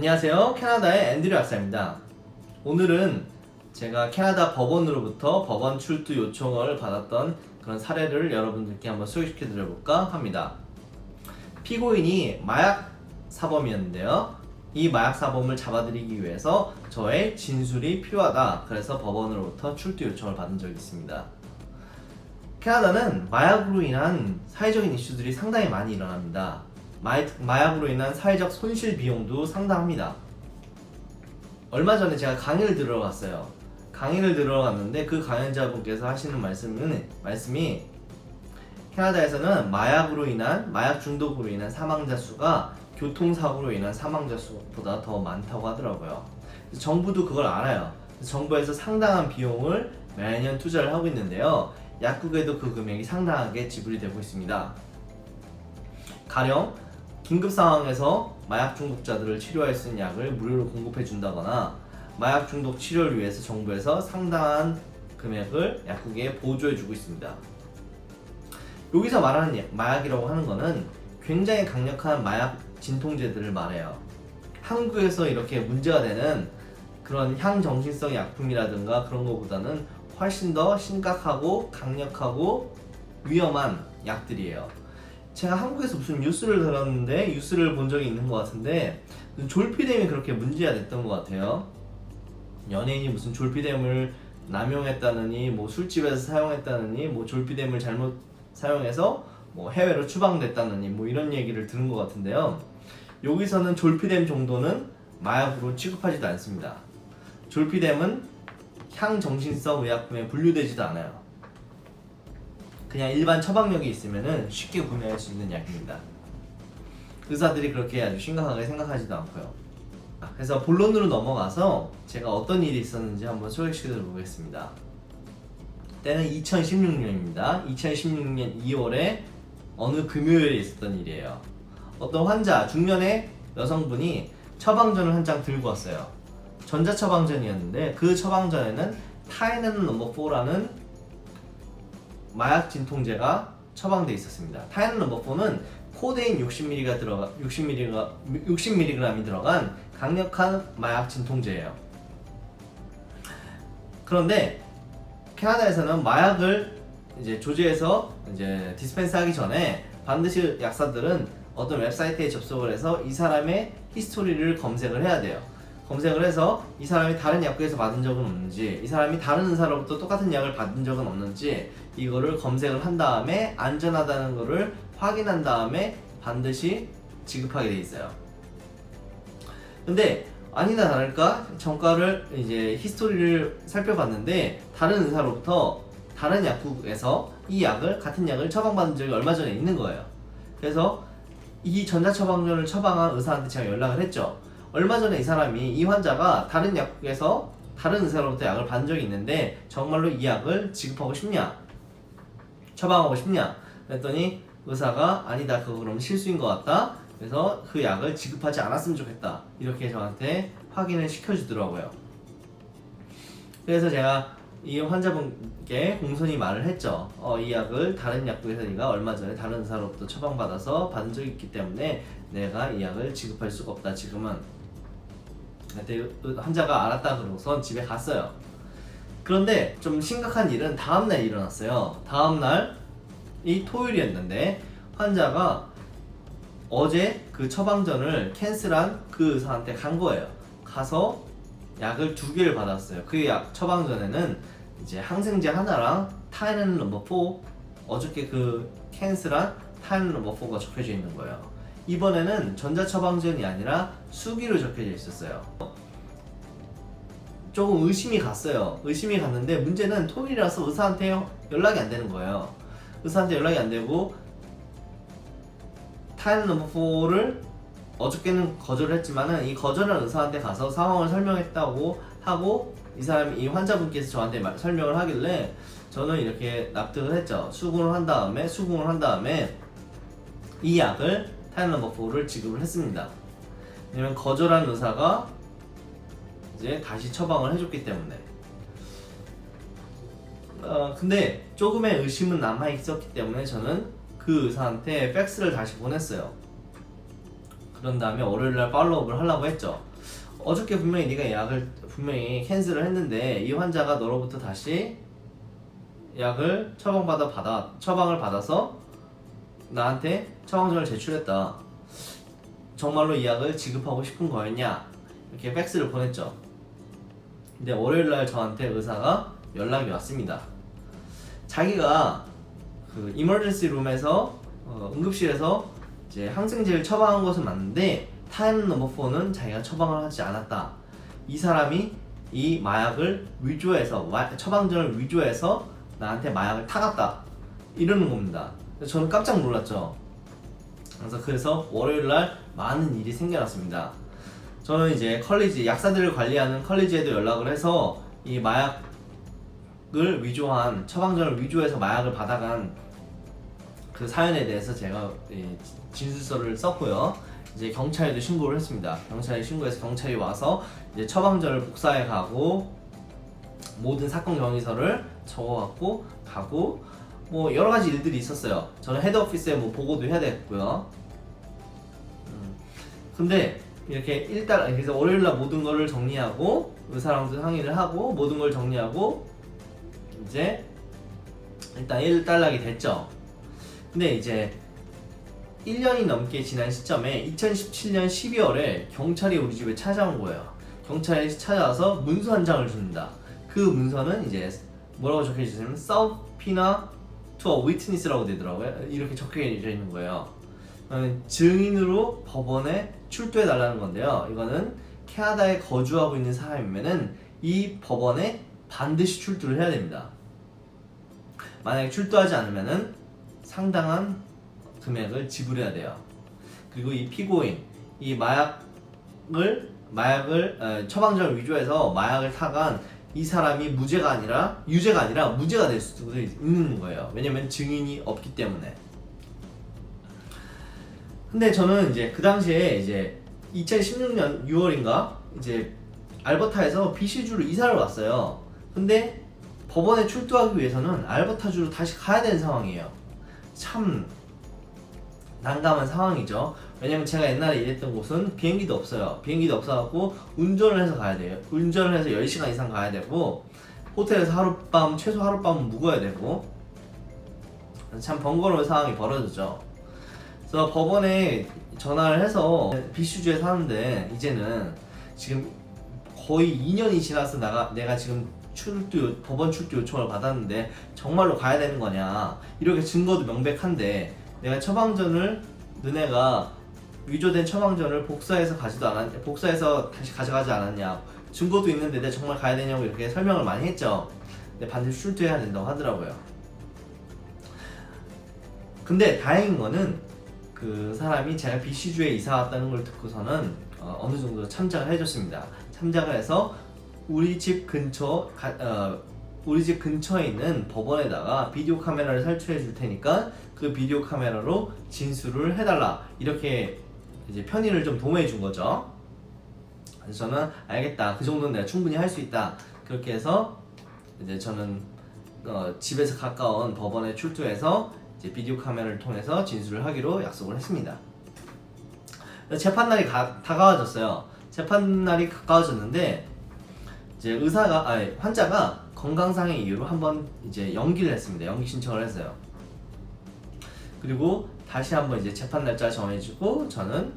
안녕하세요. 캐나다의 앤드류 박사입니다. 오늘은 제가 캐나다 법원으로부터 법원 출두 요청을 받았던 그런 사례를 여러분들께 한번 소개시켜 드려볼까 합니다. 피고인이 마약 사범이었는데요. 이 마약 사범을 잡아들이기 위해서 저의 진술이 필요하다. 그래서 법원으로부터 출두 요청을 받은 적이 있습니다. 캐나다는 마약으로 인한 사회적인 이슈들이 상당히 많이 일어납니다. 마약으로 인한 사회적 손실 비용도 상당합니다. 얼마 전에 제가 강의를 들으러 갔어요. 강의를 들으러 갔는데 그 강연자분께서 하시는 말씀이 캐나다에서는 마약 중독으로 인한 사망자 수가 교통사고로 인한 사망자 수보다 더 많다고 하더라고요. 정부도 그걸 알아요. 정부에서 상당한 비용을 매년 투자를 하고 있는데요. 약국에도 그 금액이 상당하게 지불이 되고 있습니다. 가령 긴급 상황에서 마약 중독자들을 치료할 수 있는 약을 무료로 공급해 준다거나 마약 중독 치료를 위해서 정부에서 상당한 금액을 약국에 보조해 주고 있습니다. 여기서 말하는 마약이라고 하는 것은 굉장히 강력한 마약 진통제들을 말해요. 한국에서 이렇게 문제가 되는 그런 향정신성 약품이라든가 그런 것보다는 훨씬 더 심각하고 강력하고 위험한 약들이에요. 제가 한국에서 무슨 뉴스를 들었는데 뉴스를 본 적이 있는 것 같은데 졸피뎀이 그렇게 문제가 됐던 것 같아요. 연예인이 무슨 졸피뎀을 남용했다느니 뭐 술집에서 사용했다느니 뭐 졸피뎀을 잘못 사용해서 뭐 해외로 추방됐다느니 뭐 이런 얘기를 들은 것 같은데요. 여기서는 졸피뎀 정도는 마약으로 취급하지도 않습니다. 졸피뎀은 향정신성 의약품에 분류되지도 않아요. 그냥 일반 처방약이 있으면 쉽게 구매할 수 있는 약입니다. 의사들이 그렇게 아주 심각하게 생각하지도 않고요. 그래서 본론으로 넘어가서 제가 어떤 일이 있었는지 한번 소개시켜 드려보겠습니다. 때는 2016년입니다. 2016년 2월에 어느 금요일에 있었던 일이에요. 어떤 환자, 중년의 여성분이 처방전을 한 장 들고 왔어요. 전자처방전이었는데 그 처방전에는 타이레놀 넘버 4라는 마약 진통제가 처방되어 있었습니다. 타이레놀 넘버 4는 코데인 60mg이 들어간 강력한 마약 진통제예요. 그런데 캐나다에서는 마약을 이제 조제해서 이제 디스펜스하기 전에 반드시 약사들은 어떤 웹사이트에 접속을 해서 이 사람의 히스토리를 검색을 해야 돼요. 검색을 해서 이 사람이 다른 약국에서 받은 적은 없는지, 이 사람이 다른 의사로부터 똑같은 약을 받은 적은 없는지 이거를 검색을 한 다음에 안전하다는 거를 확인한 다음에 반드시 지급하게 돼 있어요. 근데 아니나 다를까 정가를 이제 히스토리를 살펴봤는데 다른 의사로부터 다른 약국에서 이 약을 같은 약을 처방받은 적이 얼마 전에 있는 거예요. 그래서 이 전자처방전을 처방한 의사한테 제가 연락을 했죠. 얼마 전에 이 환자가 다른 약국에서 다른 의사로부터 약을 받은 적이 있는데 정말로 이 약을 지급하고 싶냐? 처방하고 싶냐? 그랬더니 의사가 아니다, 그거 그럼 실수인 것 같다. 그래서 그 약을 지급하지 않았으면 좋겠다. 이렇게 저한테 확인을 시켜주더라고요. 그래서 제가 이 환자분께 공손히 말을 했죠. 이 약을 다른 약국에서 네가 얼마 전에 다른 의사로부터 처방받아서 받은 적이 있기 때문에 내가 이 약을 지급할 수가 없다, 지금은. 그때 환자가 알았다 그러고선 집에 갔어요. 그런데 좀 심각한 일은 다음날 일어났어요. 다음날이 토요일이었는데 환자가 어제 그 처방전을 캔슬한 그 의사한테 간 거예요. 가서 약을 2개를 받았어요. 그 약 처방전에는 이제 항생제 하나랑 타이레놀 넘버 4, 어저께 그 캔슬한 타이레놀 넘버 4가 적혀져 있는 거예요. 이번에는 전자처방전이 아니라 수기로 적혀져 있었어요. 조금 의심이 갔어요. 의심이 갔는데 문제는 토요일이라서 의사한테 연락이 안 되는 거예요. 의사한테 연락이 안 되고 타이레놀 넘버 4를 어저께는 거절을 했지만은 이 거절한 의사한테 가서 상황을 설명했다고 하고 이 환자분께서 저한테 설명을 하길래 저는 이렇게 납득을 했죠. 수긍을 한 다음에 이 약을 타이레놀 넘버 4를 지급을 했습니다. 왜냐면 거절한 의사가 이제 다시 처방을 해줬기 때문에. 근데 조금의 의심은 남아있었기 때문에 저는 그 의사한테 팩스를 다시 보냈어요. 그런 다음에 월요일날 팔로우업을 하려고 했죠. 어저께 분명히 네가 약을 분명히 캔슬을 했는데 이 환자가 너로부터 다시 약을 처방을 받아서 나한테 처방전을 제출했다. 정말로 이 약을 지급하고 싶은 거였냐? 이렇게 팩스를 보냈죠. 근데 월요일날 저한테 의사가 연락이 왔습니다. 자기가 그 이머전시 룸에서 응급실에서 이제 항생제를 처방한 것은 맞는데 타임 넘버 4는 자기가 처방을 하지 않았다. 이 사람이 이 마약을 위조해서 처방전을 위조해서 나한테 마약을 타갔다. 이러는 겁니다. 저는 깜짝 놀랐죠. 그래서 월요일날 많은 일이 생겨났습니다. 저는 이제 컬리지 약사들을 관리하는 컬리지에도 연락을 해서 이 마약을 위조한 처방전을 위조해서 마약을 받아간 그 사연에 대해서 제가 진술서를 썼고요. 이제 경찰에도 신고를 했습니다. 경찰에 신고해서 경찰이 와서 이제 처방전을 복사해 가고 모든 사건 경위서를 적어갖고 가고 뭐 여러 가지 일들이 있었어요. 저는 헤드 오피스에 뭐 보고도 해야 됐고요. 근데 이렇게 그래서 월요일날 모든 거를 정리하고 의사랑도 상의를 하고 모든 걸 정리하고 이제 일단 일단락이 됐죠. 근데 이제 1년이 넘게 지난 시점에 2017년 12월에 경찰이 우리 집에 찾아온 거예요. 경찰이 찾아와서 문서 한 장을 줍니다. 그 문서는 이제 뭐라고 적혀져 있냐면 subpoena to a witness라고 되더라고요. 이렇게 적혀져 있는 거예요. 증인으로 법원에 출두해 달라는 건데요. 이거는 캐나다에 거주하고 있는 사람이면은 이 법원에 반드시 출두를 해야 됩니다. 만약에 출두하지 않으면은 상당한 금액을 지불해야 돼요. 그리고 이 피고인, 이 처방전을 위조해서 마약을 타간 이 사람이 유죄가 아니라 무죄가 될 수도 있는 거예요. 왜냐면 증인이 없기 때문에. 근데 저는 이제 그 당시에 이제 2016년 6월인가 이제 알버타에서 BC주로 이사를 왔어요. 근데 법원에 출두하기 위해서는 알버타주로 다시 가야 되는 상황이에요. 참 난감한 상황이죠. 왜냐면 제가 옛날에 일했던 곳은 비행기도 없어요. 비행기도 없어갖고 운전을 해서 가야 돼요. 운전을 해서 10시간 이상 가야 되고 호텔에서 최소 하룻밤은 묵어야 되고 참 번거로운 상황이 벌어졌죠. 그래서 법원에 전화를 해서 비슈주에 사는데 이제는 지금 거의 2년이 지나서 내가 지금 법원 출두 요청을 받았는데 정말로 가야 되는 거냐, 이렇게 증거도 명백한데 내가 너네가 위조된 처방전을 복사해서 다시 가져가지 않았냐, 증거도 있는데 내가 정말 가야 되냐고 이렇게 설명을 많이 했죠. 근데 반드시 출두해야 된다고 하더라고요. 근데 다행인 거는 그 사람이 제가 BC주에 이사 왔다는 걸 듣고서는 어느 정도 참작을 해줬습니다. 참작을 해서 우리 집 근처에 있는 법원에다가 비디오 카메라를 설치해 줄 테니까 그 비디오 카메라로 진술을 해달라, 이렇게 이제 편의를 좀 도모해 준 거죠. 그래서 저는 알겠다, 그 정도는 내가 충분히 할 수 있다. 그렇게 해서 이제 저는 집에서 가까운 법원에 출두해서 이제 비디오 카메라를 통해서 진술을 하기로 약속을 했습니다. 재판날이 다가와졌어요. 재판날이 가까워졌는데 이제 환자가 건강상의 이유로 한번 이제 연기를 했습니다. 연기 신청을 했어요. 그리고 다시 한번 이제 재판 날짜 정해주고 저는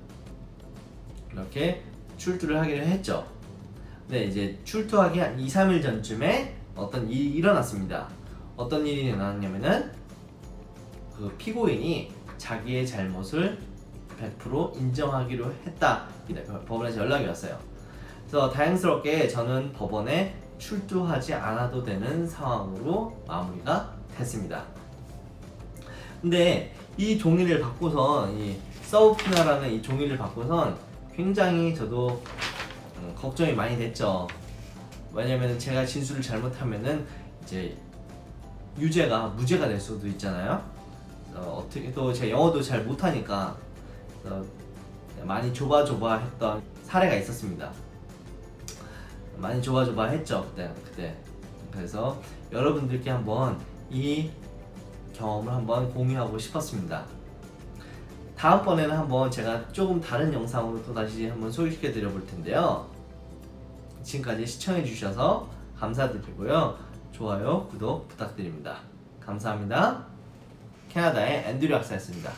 이렇게 출두를 하기로 했죠. 근데 이제 출두하기 한 2-3일 전쯤에 어떤 일이 일어났습니다. 어떤 일이 일어났냐면은 그 피고인이 자기의 잘못을 100% 인정하기로 했다, 법원에서 연락이 왔어요. 그래서 다행스럽게 저는 법원에 출두하지 않아도 되는 상황으로 마무리가 됐습니다. 근데 이 종이를 받고선, 이 서브피나라는 이 종이를 받고선 굉장히 저도 걱정이 많이 됐죠. 왜냐면 제가 진술을 잘못하면은 이제 무죄가 될 수도 있잖아요. 어떻게 또 제가 영어도 잘 못하니까 많이 조바조바했던 사례가 있었습니다. 많이 조바조바했죠 그때. 그래서 여러분들께 한번 이 경험을 한번 공유하고 싶었습니다. 다음번에는 한번 제가 조금 다른 영상으로 또 다시 한번 소개시켜 드려 볼 텐데요. 지금까지 시청해주셔서 감사드리고요. 좋아요, 구독 부탁드립니다. 감사합니다. 캐나다의 앤드류 박사였습니다.